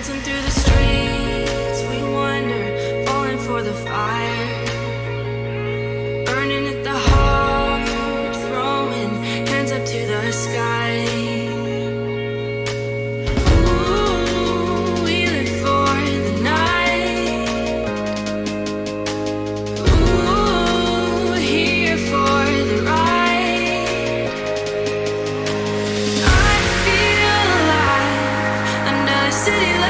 Dancing through the streets, we wander, falling for the fire. Burning at the heart, throwing hands up to the sky. Ooh, we live for the night. Ooh, here for the ride. I feel alive under the city light.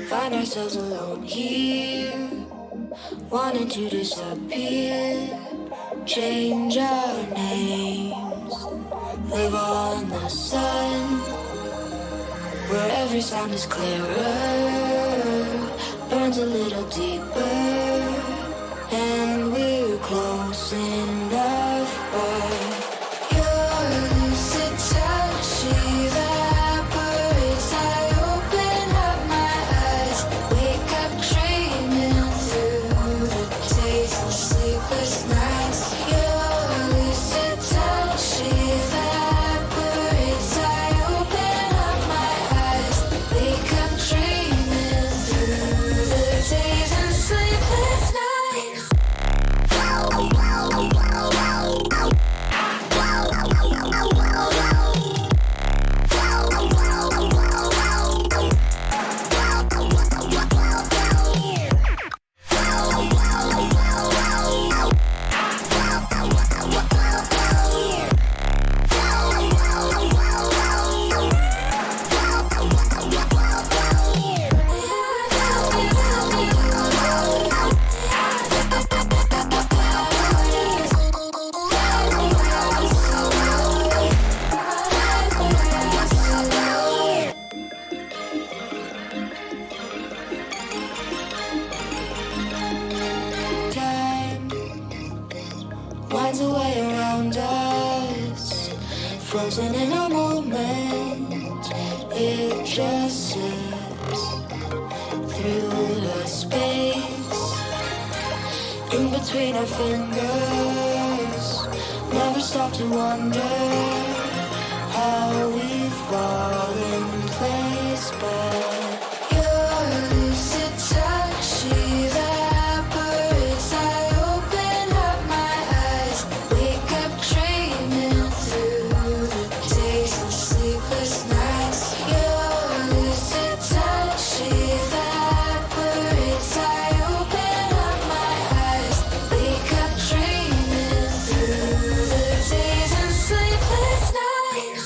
Find ourselves alone here, wanting to disappear. Change our names, live on the sun, where every sound is clearer, burns a little deeper, and we're close enough, but your lucid touch evaporates. I open up my eyes, wake up dreaming through the days and sleepless nights. Your lucid touch evaporates. I open up my eyes, wake up dreaming through the days and sleepless nights. Time winds away around us, frozen in a moment. It just slips through the space in between our fingers. Never stop to wonder how we fall in place, but your lucid touch evaporates. I open up my eyes, wake up dreaming through the days and sleepless nights. Your lucid touch evaporates. I open up my eyes, wake up dreaming through the days and sleepless nights.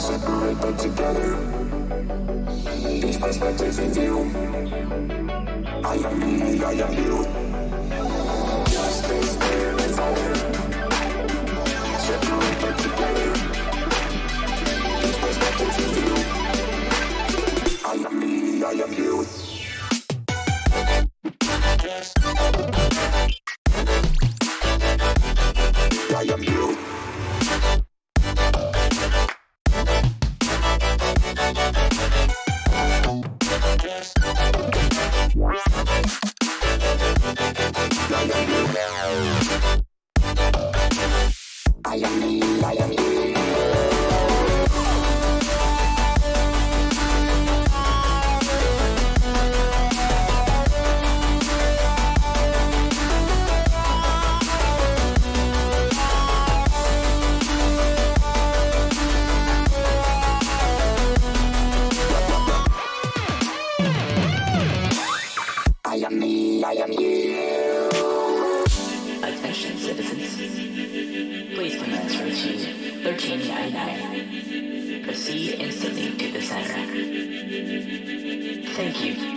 Separate them together. Each perspective in view. I am me, I am you. Justice, fear, and fire. Separate them together. Each perspective in view. I am me, I am you. proceed instantly to the center. Thank you.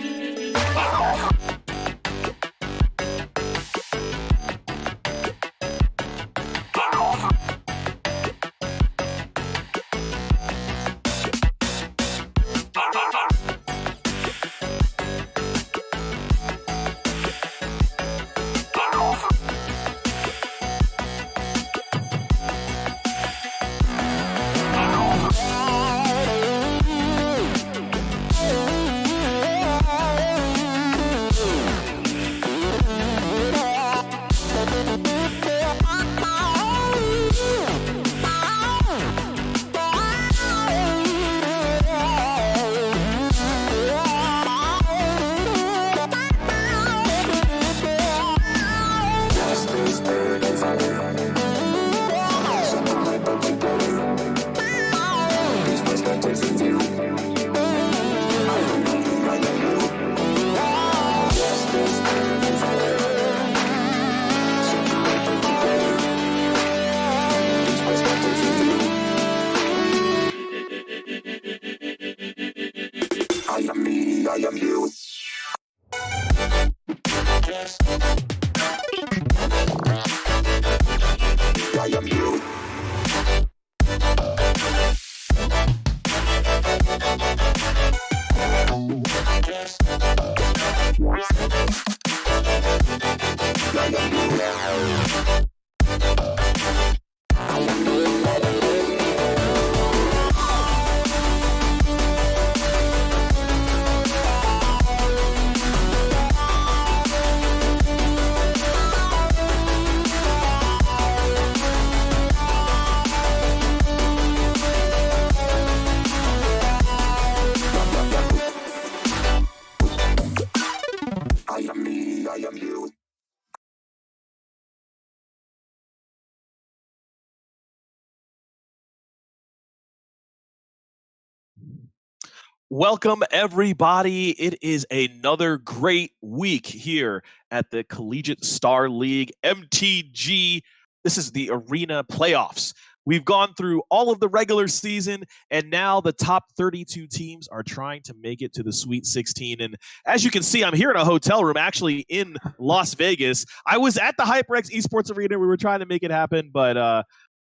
Welcome, everybody. It is another great week here at the Collegiate Star League, MTG. This is the Arena Playoffs. We've gone through all of the regular season, and now the top 32 teams are trying to make it to the Sweet 16. And as you can see, I'm here in a hotel room, actually in Las Vegas. I was at the HyperX Esports Arena. We were trying to make it happen, but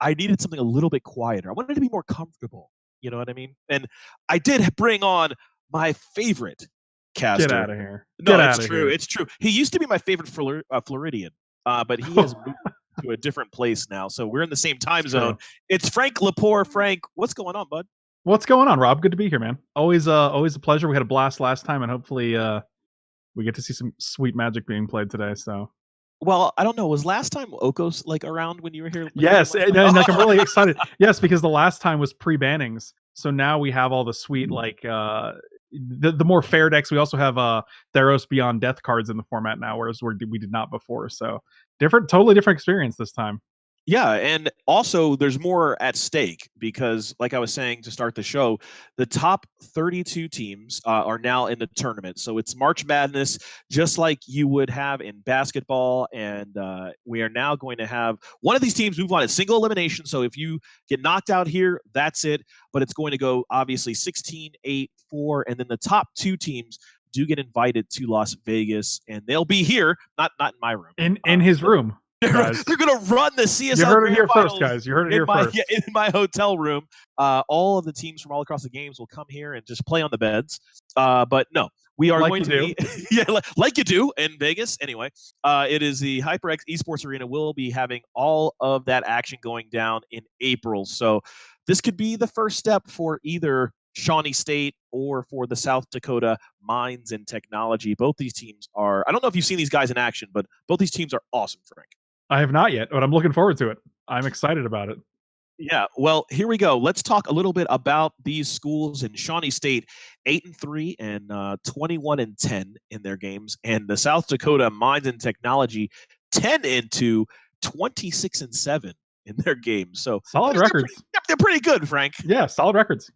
I needed something a little bit quieter. I wanted to be more comfortable. You know what I mean? And I did bring on my favorite caster. Get out of here. No, it's true. It's true. He used to be my favorite Floridian, but he has moved to a different place now. So we're in the same time zone. It's Frank Lepore. Frank, what's going on, bud? What's going on, Rob? Good to be here, man. Always a pleasure. We had a blast last time, and hopefully we get to see some sweet Magic being played today. So. Well, I don't know. Was last time Okos around when you were here? Yes, and I'm really excited. Yes, because the last time was pre-bannings, so now we have all the sweet the more fair decks. We also have Theros Beyond Death cards in the format now, whereas we did not before. So totally different experience this time. Yeah, and also there's more at stake because, like I was saying to start the show, the top 32 teams are now in the tournament. So it's March Madness, just like you would have in basketball. And we are now going to have one of these teams move on at single elimination. So if you get knocked out here, that's it. But it's going to go, obviously, 16, 8, 4. And then the top two teams do get invited to Las Vegas. And they'll be here, not in my room. In his room. They're going to run the CSL. You heard it here first, guys. You heard it here first. In my hotel room. All of the teams from all across the games will come here and just play on the beds. But no, we are going to be like you do in Vegas. Anyway, it is the HyperX Esports Arena. We'll be having all of that action going down in April. So this could be the first step for either Shawnee State or for the South Dakota Mines and Technology. Both these teams are, I don't know if you've seen these guys in action, but both these teams are awesome, Frank. I have not yet, but I'm looking forward to it. I'm excited about it. Yeah, well, here we go. Let's talk a little bit about these schools. In Shawnee State, 8-3 and 21-10 in their games, and the South Dakota Mines and Technology 10-2, 26-7 in their games. So solid records. They're pretty good, Frank. Yeah, solid records.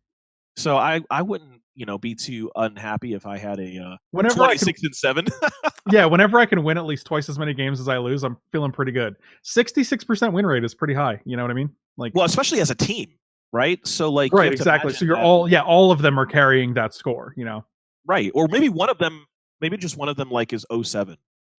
So I wouldn't be too unhappy if I had a 26-7. Yeah, whenever I can win at least twice as many games as I lose, I'm feeling pretty good. 66% win rate is pretty high. You know what I mean? Well, especially as a team. right? So like, you Right, have to exactly. So imagine you're that, all of them are carrying that score, you know. right? Or maybe one of them, maybe just one of them like is 07,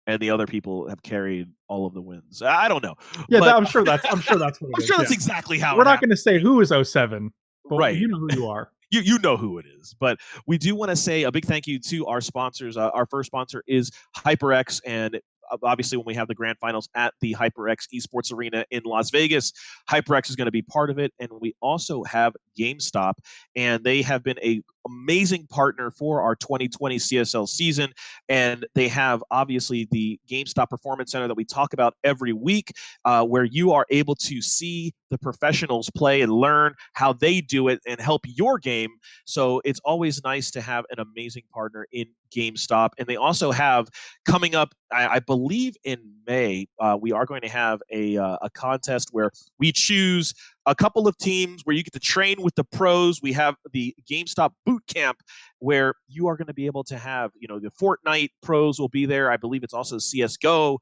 and the other people have carried all of the wins. I don't know, Yeah, but I'm sure that's what I'm it is. sure Yeah. that's exactly how We're it not happened. going to say who is 07, but Right. you know who you are. You know who it is, but we do want to say a big thank you to our sponsors. Our first sponsor is HyperX, and obviously when we have the grand finals at the HyperX Esports Arena in Las Vegas, HyperX is going to be part of it, and we also have GameStop, and they have been a amazing partner for our 2020 CSL season, and they have obviously the GameStop Performance Center that we talk about every week, where you are able to see the professionals play and learn how they do it and help your game. So it's always nice to have an amazing partner in GameStop. And they also have coming up, I believe in May, we are going to have a contest where we choose a couple of teams where you get to train with the pros. We have the GameStop Boot Camp where you are going to be able to have, the Fortnite pros will be there. I believe it's also CSGO.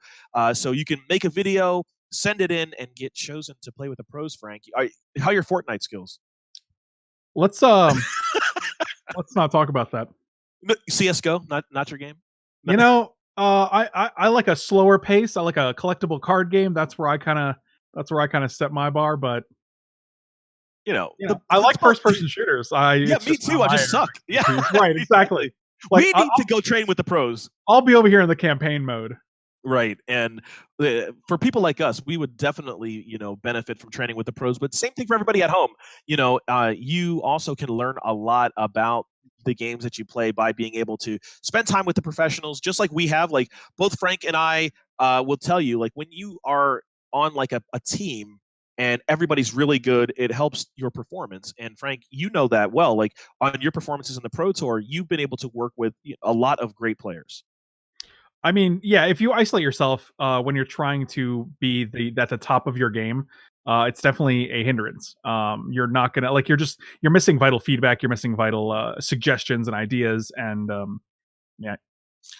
So you can make a video, send it in, and get chosen to play with the pros, Frank. How are your Fortnite skills? Let's let's not talk about that. CSGO, not your game? You know, I like a slower pace. I like a collectible card game. That's where I kind of set my bar, but I like first person shooters. Yeah, me too. I just suck. Yeah. Right, exactly. Like, we need to go train with the pros. I'll be over here in the campaign mode. Right. And for people like us, we would definitely, benefit from training with the pros. But same thing for everybody at home. You also can learn a lot about the games that you play by being able to spend time with the professionals, just like we have. Like both Frank and I will tell you, like when you are on like a team and everybody's really good, it helps your performance. And Frank, you know that well. Like on your performances in the Pro Tour, you've been able to work with a lot of great players. I mean, yeah, if you isolate yourself when you're trying to be at the top of your game, it's definitely a hindrance. You're not gonna you're missing vital feedback, you're missing vital suggestions and ideas, and yeah.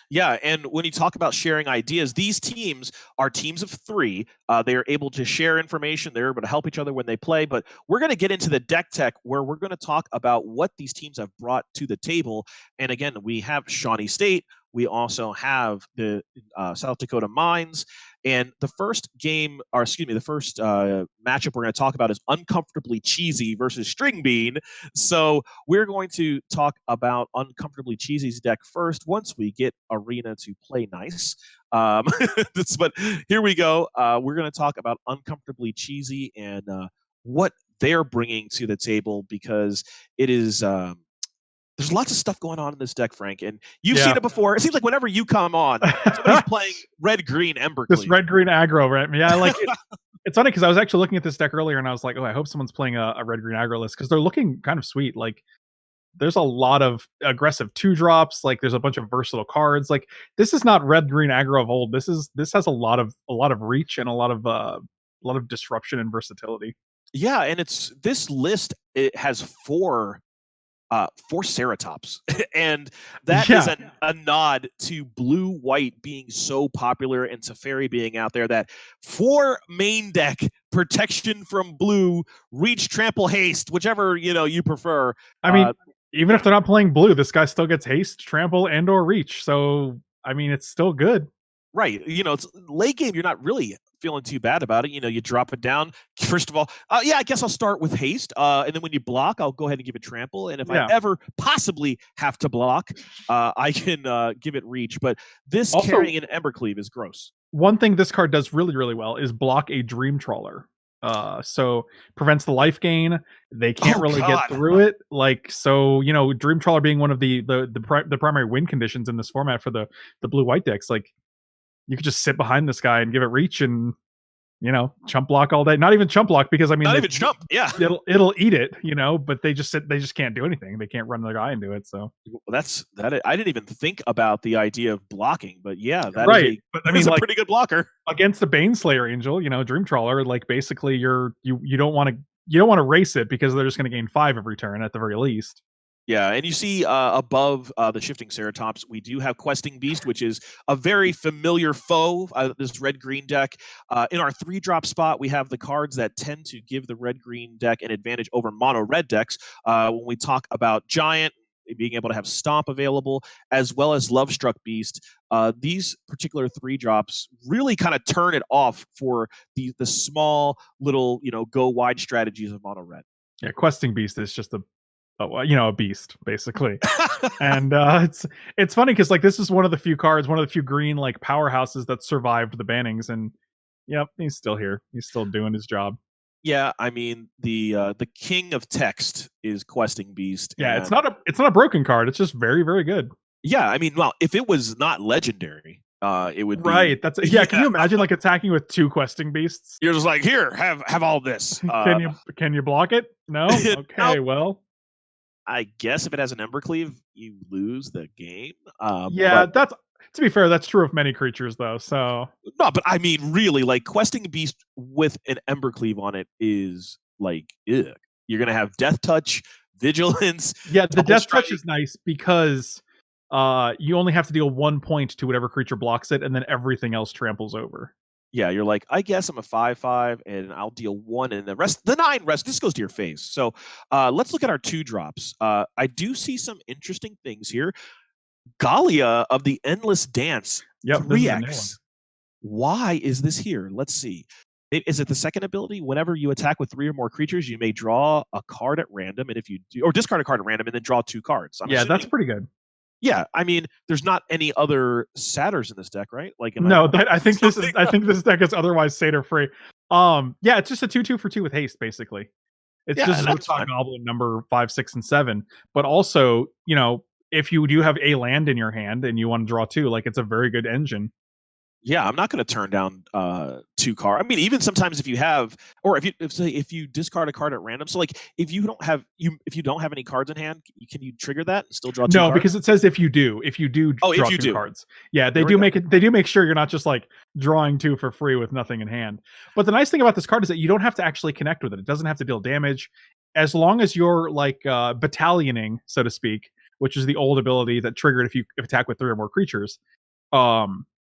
Yeah, and when you talk about sharing ideas, these teams are teams of 3. They are able to share information. They're able to help each other when they play. But we're going to get into the deck tech, where we're going to talk about what these teams have brought to the table. And again, we have Shawnee State. We also have the South Dakota Mines. And the first game, the first matchup we're going to talk about is Uncomfortably Cheesy versus String Bean. So we're going to talk about Uncomfortably Cheesy's deck first once we get Arena to play nice. But here we go. We're going to talk about Uncomfortably Cheesy and what they're bringing to the table, because it is there's lots of stuff going on in this deck, Frank, and you've seen it before. It seems like whenever you come on, somebody's playing red-green Embercleave. This red-green aggro, right? Yeah, like it's funny because I was actually looking at this deck earlier, and I was like, oh, I hope someone's playing a red-green aggro list, because they're looking kind of sweet. Like, there's a lot of aggressive 2-drops. Like, there's a bunch of versatile cards. Like, this is not red-green aggro of old. This has a lot of reach and a lot of disruption and versatility. Yeah, and this list. It has 4 Ceratops, and that is a nod to blue-white being so popular and Teferi being out there. That 4 main deck protection from blue, reach, trample, haste, whichever you prefer. I mean, even if they're not playing blue, this guy still gets haste, trample, and or reach. So I mean, it's still good. Right. It's late game. You're not really feeling too bad about it. You drop it down. First of all, I guess I'll start with haste. And then when you block, I'll go ahead and give it trample. And if I ever possibly have to block, I can give it reach. But this also, carrying an Embercleave is gross. One thing this card does really, really well is block a Dream Trawler. So prevents the life gain. They can't really get through it. Like, so, Dream Trawler being one of the primary win conditions in this format for the blue-white decks, like, you could just sit behind this guy and give it reach and, chump block all day. Not even chump block, because I mean, not even chump. Yeah, it'll eat it, but they just can't do anything. They can't run their guy into it. So that's that. I didn't even think about the idea of blocking, but yeah, that right. Is a pretty good blocker against the Baneslayer Angel. Dream Trawler, like, basically you don't want to race it, because they're just going to gain 5 every turn at the very least. Yeah, and you see above the shifting Ceratops, we do have Questing Beast, which is a very familiar foe. This red-green deck. In our 3-drop spot, we have the cards that tend to give the red-green deck an advantage over mono-red decks. When we talk about Giant, being able to have Stomp available, as well as Lovestruck Beast, these particular 3-drops really kind of turn it off for the small little go wide strategies of mono-red. Yeah, Questing Beast is just a beast basically. And it's funny because like this is one of the few cards, one of the few green like powerhouses that survived the bannings, and yep, he's still here. He's still doing his job. Yeah, I mean the king of text is Questing Beast. Yeah, it's not a broken card. It's just very, very good. Yeah, I mean, well, if it was not legendary, it would right. be That's yeah. Can you imagine like attacking with 2 Questing Beasts? You're just like, here, have all this. Can you block it? No. Okay. Nope. Well, I guess if it has an Embercleave, you lose the game. yeah, that's to be fair. That's true of many creatures, though. So no, but I mean, really, like Questing Beast with an Embercleave on it is like, ugh. You're gonna have Death Touch, Vigilance. Yeah, the Death Touch is nice because you only have to deal 1 point to whatever creature blocks it, and then everything else tramples over. Yeah, you're like, I guess I'm a 5/5, and I'll deal 1, and the 9 rest. This goes to your face. So let's look at our 2-drops. I do see some interesting things here. Galia of the Endless Dance, yep, 3x. Why is this here? Let's see. Is it the second ability? Whenever you attack with 3 or more creatures, you may draw a card at random, and if you do, or discard a card at random, and then draw 2 cards. That's pretty good. Yeah, I mean, there's not any other satyrs in this deck, right? Like, I think this deck is otherwise satyr free. Yeah, it's just a 2/2 for 2 with haste, basically. It's just Zotok Goblin number 5, 6, and 7. But also, if you do have a land in your hand and you want to draw 2, like it's a very good engine. Yeah, I'm not going to turn down 2 cards. I mean, even sometimes if you have, or if you discard a card at random. So like if you don't have any cards in hand, can you trigger that and still draw 2 cards? No, because it says if you do draw 2 cards. Yeah, they do make sure you're not just like drawing 2 for free with nothing in hand. But the nice thing about this card is that you don't have to actually connect with it. It doesn't have to deal damage. As long as you're like battalioning, so to speak, which is the old ability that triggered if you attack with 3 or more creatures.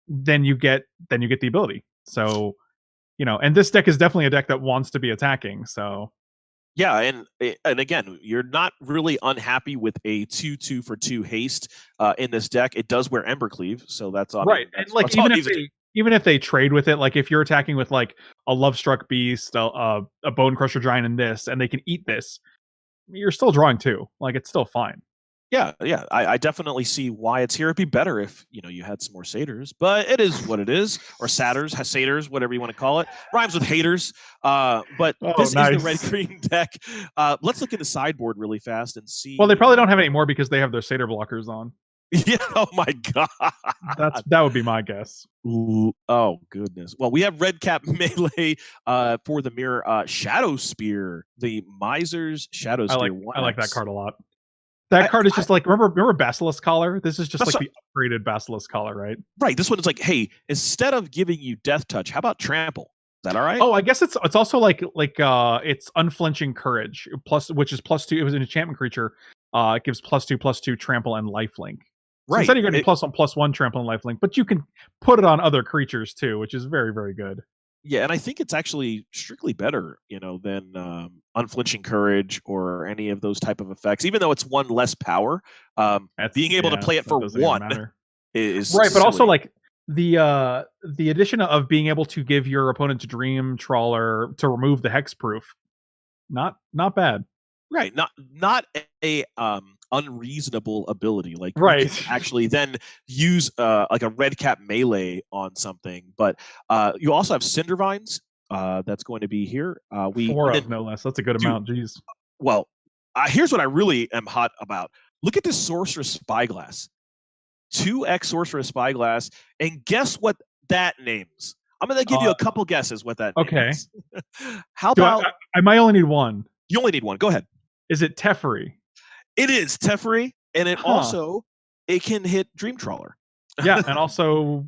Then you get the ability. So, and this deck is definitely a deck that wants to be attacking. So, yeah, and again, you're not really unhappy with a 2/2 for 2 haste in this deck. It does wear Embercleave, so that's right. And like even if they trade with it, like if you're attacking with like a Lovestruck Beast, a Bone Crusher Giant, in this, and they can eat this, you're still drawing 2. Like it's still fine. Yeah, I definitely see why it's here. It'd be better if you had some more satyrs, but it is what it is, or satyrs, whatever you want to call it. Rhymes with haters. But this is the red-green deck. Let's look at the sideboard really fast and see. Well, they probably don't have any more because they have their satyr blockers on. Yeah. Oh my god. That would be my guess. Ooh, oh goodness. Well, we have red cap melee for the mirror. Shadow Spear, the Miser's Shadow Spear. I like that card a lot. That card is just like remember Basilisk Collar? This is just like the upgraded Basilisk Collar, right? Right. This one is like, hey, instead of giving you Death Touch, how about Trample? Is that all right? Oh, I guess it's also like it's Unflinching Courage which is +2. It was an enchantment creature. It gives +2/+2 trample and lifelink. So instead you're getting +1/+1 trample and lifelink, but you can put it on other creatures too, which is very, very good. Yeah, and I think it's actually strictly better, than Unflinching Courage or any of those type of effects. Even though it's 1 less power, being able to play it for 1 is right. But silly. also like the addition of being able to give your opponent's Dream Trawler to remove the hexproof, not bad. Right, not a unreasonable ability. Like right, you can actually then use like a red cap melee on something. But you also have Cindervines. That's going to be here. 4 of no less. That's a good amount. Jeez. Well, here's what I really am hot about. Look at this Sorceress Spyglass. 2x Sorceress Spyglass, and guess what that names? I'm going to give you a couple guesses what that names. How about I might only need 1. You only need 1. Go ahead. Is it Teferi? It is Teferi, and it also it can hit Dream Trawler. Yeah, and also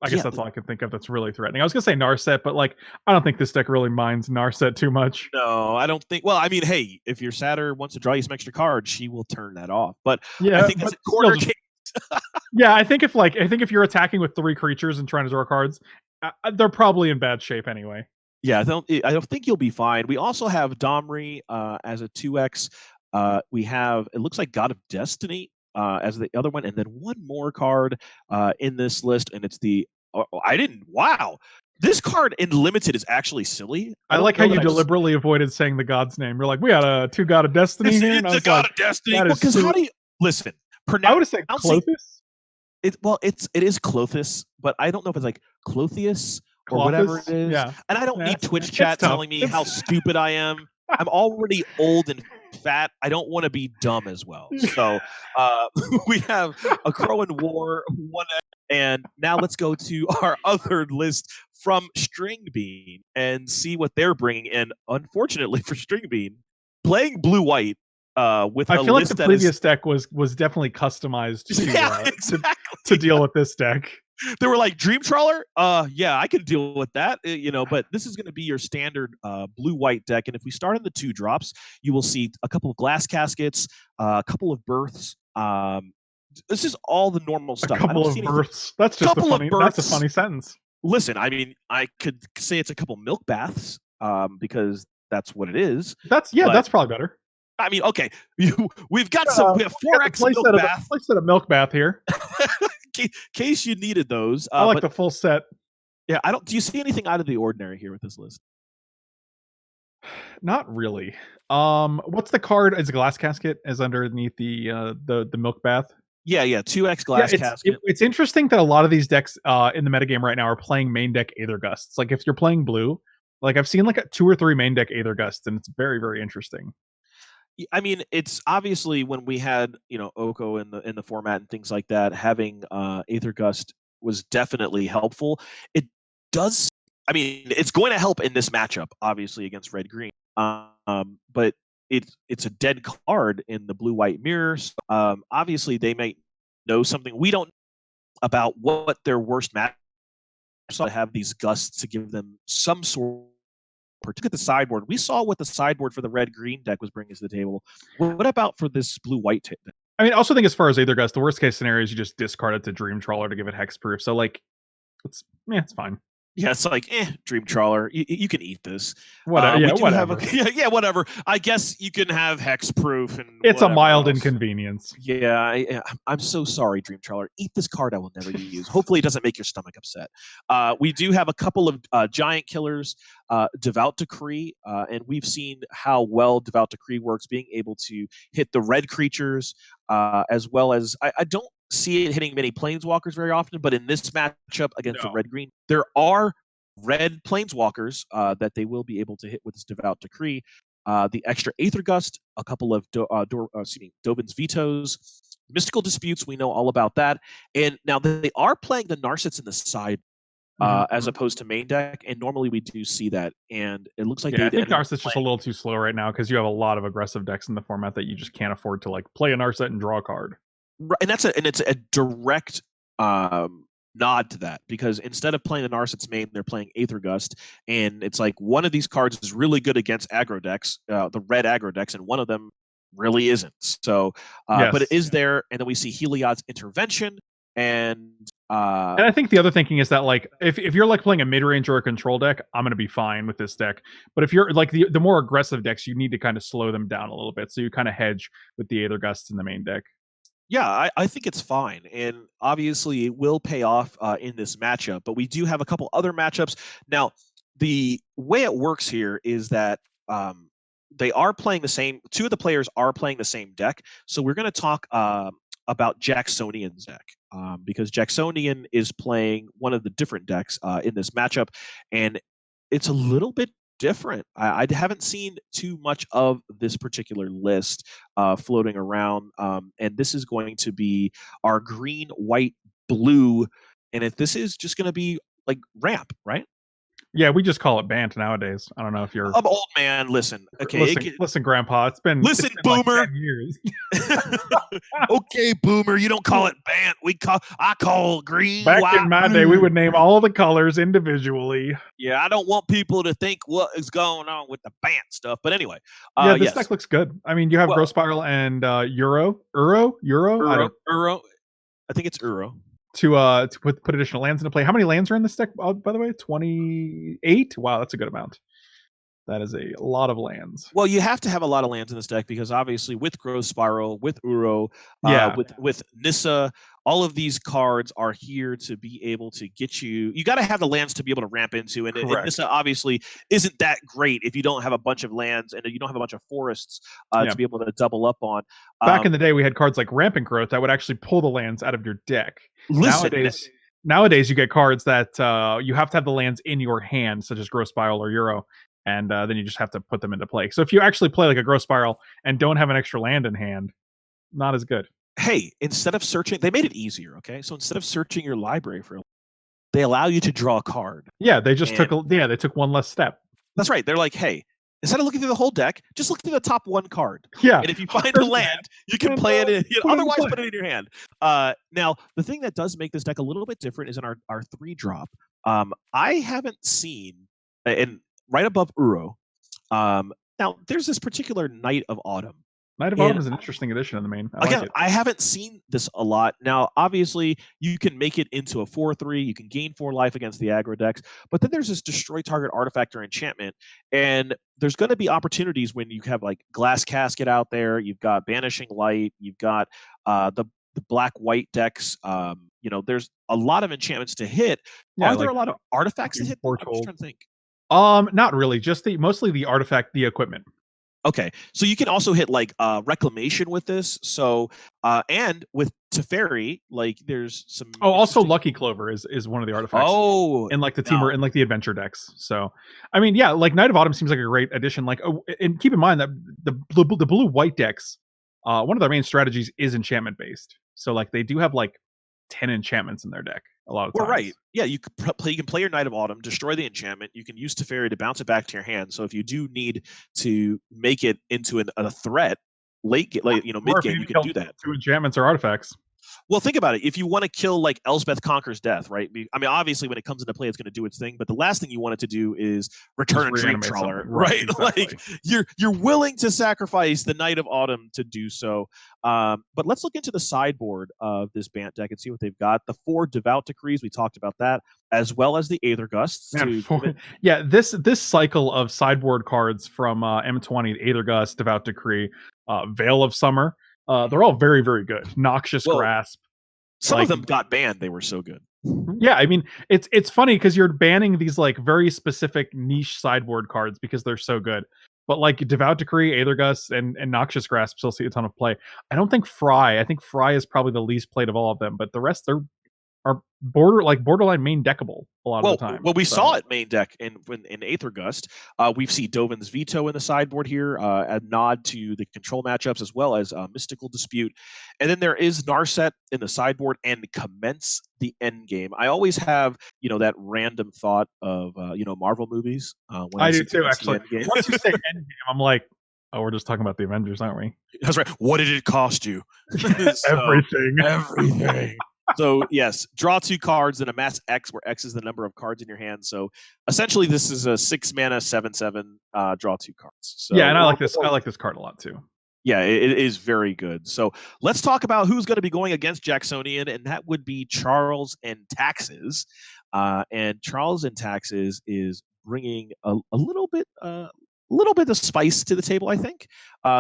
I guess that's all I can think of that's really threatening. I was gonna say Narset, but like I don't think this deck really minds Narset too much. No, I don't think. Well, I mean, hey, if your Satyr wants to draw you some extra cards, she will turn that off. But I Yeah, think that's but a corner still case. yeah, I think if you're attacking with 3 creatures and trying to draw cards, they're probably in bad shape anyway. Yeah, I don't think you'll be fine. We also have Domri as a 2x. We have, it looks like God of Destiny as the other one, and then one more card in this list, and it's the. Wow. This card in limited is actually silly. I like how you deliberately avoided saying the god's name. You're like, we got a 2 God of Destiny here. It's a God of Destiny. Because how do you listen? I would have said Clothis. It is Clothis, but I don't know if it's like Clothius or whatever it is. Yeah. And I don't need Twitch chat telling me how stupid I am. I'm already old and fat. I don't want to be dumb as well. So we have a Crow and War, one. And now let's go to our other list from String Bean and see what they're bringing in. Unfortunately for String Bean, playing blue-white with I a feel like list the previous deck was definitely customized to deal with this deck. They were like, Dream Trawler? Yeah, I can deal with that. But this is going to be your standard blue-white deck. And if we start on the 2 drops, you will see a couple of Glass Caskets, a couple of Births. This is all the normal stuff. A couple of births. That's just that's a funny sentence. Listen, I mean, I could say it's a couple milk baths because that's what it is. That's probably better. I mean, okay, we have 4x milk bath. Place set a milk bath here. In case you needed those. I like the full set. Yeah, do you see anything out of the ordinary here with this list? Not really. What's the card? Is a Glass Casket is underneath the milk bath? Yeah, 2x Glass Casket. It's interesting that a lot of these decks in the metagame right now are playing main deck Aether Gusts. Like if you're playing blue, like I've seen like 2 or 3 main deck Aether Gusts, and it's very, very interesting. I mean, it's obviously when we had Oko in the format and things like that, having Aether Gust was definitely helpful. It does. I mean, it's going to help in this matchup, obviously against red green. But it's a dead card in the blue-white mirrors. Obviously, they may know something we don't about what their worst match. So to have these gusts to give them some sort. Look at the sideboard. We saw what the sideboard for the red-green deck was bringing to the table. What about for this blue-white deck? I mean, I also think as far as Aether Gust, the worst case scenario is you just discard it to Dream Trawler to give it hexproof. So like, it's fine. Yeah, it's like, Dream Trawler, you can eat this. Whatever. Whatever. I guess you can have hexproof and it's a mild inconvenience. Yeah, I'm so sorry, Dream Trawler. Eat this card I will never use. Hopefully it doesn't make your stomach upset. We do have a couple of giant killers, Devout Decree, and we've seen how well Devout Decree works, being able to hit the red creatures, as well as, I don't see it hitting many planeswalkers very often, but in this matchup against the red-green, there are red planeswalkers that they will be able to hit with this Devout Decree. The extra Aether Gust, a couple of Dovin's Vetoes, Mystical Disputes, we know all about that. And now they are playing the Narsets in the side as opposed to main deck, and normally we do see that. And it looks like I think Narset's just a little too slow right now because you have a lot of aggressive decks in the format that you just can't afford to like play a Narset and draw a card. And it's a direct nod to that, because instead of playing the Narset's main, they're playing Aether Gust, and it's like one of these cards is really good against aggro decks, the red aggro decks, and one of them really isn't. So, but it is there, and then we see Heliod's Intervention, and I think the other thinking is that like if you're like playing a mid range or a control deck, I'm gonna be fine with this deck. But if you're like the more aggressive decks, you need to kind of slow them down a little bit, so you kind of hedge with the Aether Gusts in the main deck. Yeah, I think it's fine, and obviously it will pay off in this matchup. But we do have a couple other matchups. Now, the way it works here is that they are playing the same. 2 of the players are playing the same deck. So we're going to talk about Jacksonian's deck, because Jacksonian is playing one of the different decks in this matchup, and it's a little bit different. I haven't seen too much of this particular list floating around, and this is going to be our green, white, blue, and if this is just going to be like ramp, right? Yeah, we just call it Bant nowadays. I don't know if you're. I'm old man. Listen, okay. Listen, Grandpa. It's been Listen, like Boomer. 10 years. Okay, Boomer. You don't call it Bant. I call green. Back white, in my blue. day, we would name all the colors individually. Yeah, I don't want people to think what is going on with the Bant stuff. But anyway, Yeah, this yes. deck looks good. I mean, you have Growth Spiral and Uro. I think it's Uro. To put additional lands into play. How many lands are in this deck, by the way? 28? Wow, that's a good amount. That is a lot of lands. Well, you have to have a lot of lands in this deck because obviously with Growth Spiral, with Uro, with Nissa, all of these cards are here to be able to get you. You got to have the lands to be able to ramp into, and Nissa obviously isn't that great if you don't have a bunch of lands and you don't have a bunch of forests to be able to double up on. Back in the day, we had cards like Rampant Growth that would actually pull the lands out of your deck. Nowadays, you get cards that you have to have the lands in your hand, such as Growth Spiral or Uro, and then you just have to put them into play. So if you actually play like a Growth Spiral and don't have an extra land in hand, not as good. Hey, instead of searching, they made it easier. Okay, so instead of searching your library they allow you to draw a card. Yeah, they just took one less step. That's right. They're like, hey, instead of looking through the whole deck, just look through the top one card. Yeah. And if you find a land, you can play it in. Otherwise, put it in your hand. Now, the thing that does make this deck a little bit different is in our 3-drop. I haven't seen, and right above Uro, now there's this particular Knight of Autumn. Knight of Autumn is an interesting addition in the main. I haven't seen this a lot. Now, obviously, you can make it into a 4/3. You can gain 4 life against the aggro decks. But then there's this destroy target artifact or enchantment. And there's going to be opportunities when you have like Glass Casket out there. You've got Banishing Light. You've got the black-white decks. There's a lot of enchantments to hit. Yeah, Are there a lot of artifacts to hit? I'm just trying to think. Not really. Just mostly the artifact, the equipment. Okay, so you can also hit like Reclamation with this. So and with Teferi, like there's some. Oh, also Lucky Clover is one of the artifacts. Oh, in like the teamer in like the adventure decks. So I mean, yeah, like Knight of Autumn seems like a great addition. Like, and keep in mind that the blue white decks, one of their main strategies is enchantment based. So like they do have like 10 enchantments in their deck a lot of times. Well, right. Yeah, you can play your Knight of Autumn, destroy the enchantment. You can use Teferi to bounce it back to your hand. So if you do need to make it into a threat mid game, you can do that. 2 enchantments or artifacts. Well, think about it. If you want to kill like Elsbeth Conquers Death, right? I mean, obviously when it comes into play, it's going to do its thing. But the last thing you want it to do is return a Dream Trawler, right? Exactly. Like you're willing to sacrifice the Knight of Autumn to do so. But let's look into the sideboard of this Bant deck and see what they've got. The 4 Devout Decrees, we talked about that, as well as the Aether Gusts. This cycle of sideboard cards from M20, Aether Gust, Devout Decree, Veil of Summer. They're all very, very good. Noxious Grasp. Some of them got banned. They were so good. Yeah, I mean, it's funny because you're banning these like very specific niche sideboard cards because they're so good. But like Devout Decree, Aether Gust, and Noxious Grasp still see a ton of play. I don't think Fry. I think Fry is probably the least played of all of them. But the rest, are borderline main deckable a lot of the time. Well, we saw it main deck in Aether Gust. We see Dovin's Veto in the sideboard here, a nod to the control matchups as well as Mystical Dispute. And then there is Narset in the sideboard and Commence the Endgame. I always have, that random thought of, Marvel movies. I do too, actually. Once you say Endgame, I'm like, oh, we're just talking about the Avengers, aren't we? That's right. What did it cost you? Everything. So yes, draw 2 cards and amass X, where X is the number of cards in your hand. So essentially, this is a 6 mana 7/7 draw 2 cards. So, yeah, and I like this. I like this card a lot too. Yeah, it is very good. So let's talk about who's going to be going against Jacksonian, and that would be Charles and Taxes. And Charles and Taxes is bringing a little bit of spice to the table, I think.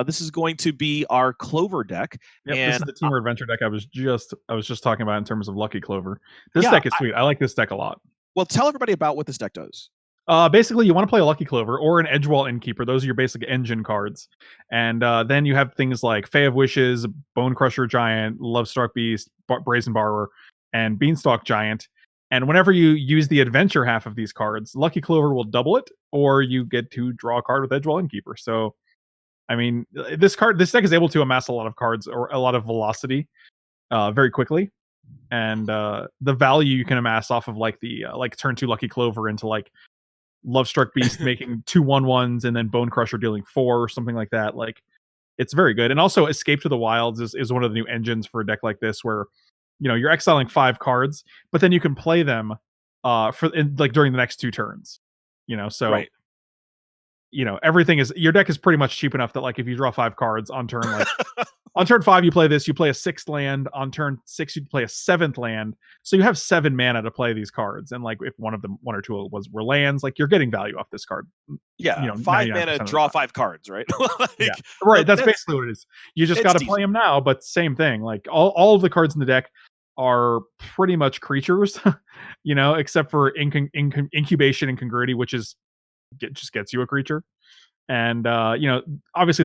This is going to be our Clover deck. Yep, and this is the Teamer Adventure deck I was just talking about in terms of Lucky Clover. This deck is sweet. I like this deck a lot. Well, tell everybody about what this deck does. Basically, you want to play a Lucky Clover or an Edgewall Innkeeper. Those are your basic engine cards. And then you have things like Fae of Wishes, Bone Crusher Giant, Lovestruck Beast, Brazen Borrower, and Beanstalk Giant. And whenever you use the adventure half of these cards, Lucky Clover will double it, or you get to draw a card with Edgewall Innkeeper. So, I mean, this deck is able to amass a lot of cards or a lot of velocity very quickly. And the value you can amass off of like the turn 2 Lucky Clover into like Lovestruck Beast making 2/1/1s and then Bone Crusher dealing 4 or something like that. Like, it's very good. And also Escape to the Wilds is one of the new engines for a deck like this, where you're exiling 5 cards, but then you can play them during the next 2 turns. So Right. everything is, your deck is pretty much cheap enough that like if you draw 5 cards on turn, like on turn 5 you play this, you play a 6th land, on turn 6 you play a 7th land, so you have 7 mana to play these cards, and like if one or two were lands, like you're getting value off this card. Yeah, 5 mana, 99% of the draw time. 5 cards, right? Yeah, right. That's basically what it is. You just got to decent. play them now, but same thing. Like all of the cards in the deck are pretty much creatures, except for Incubation and Congruity, which just gets you a creature. And obviously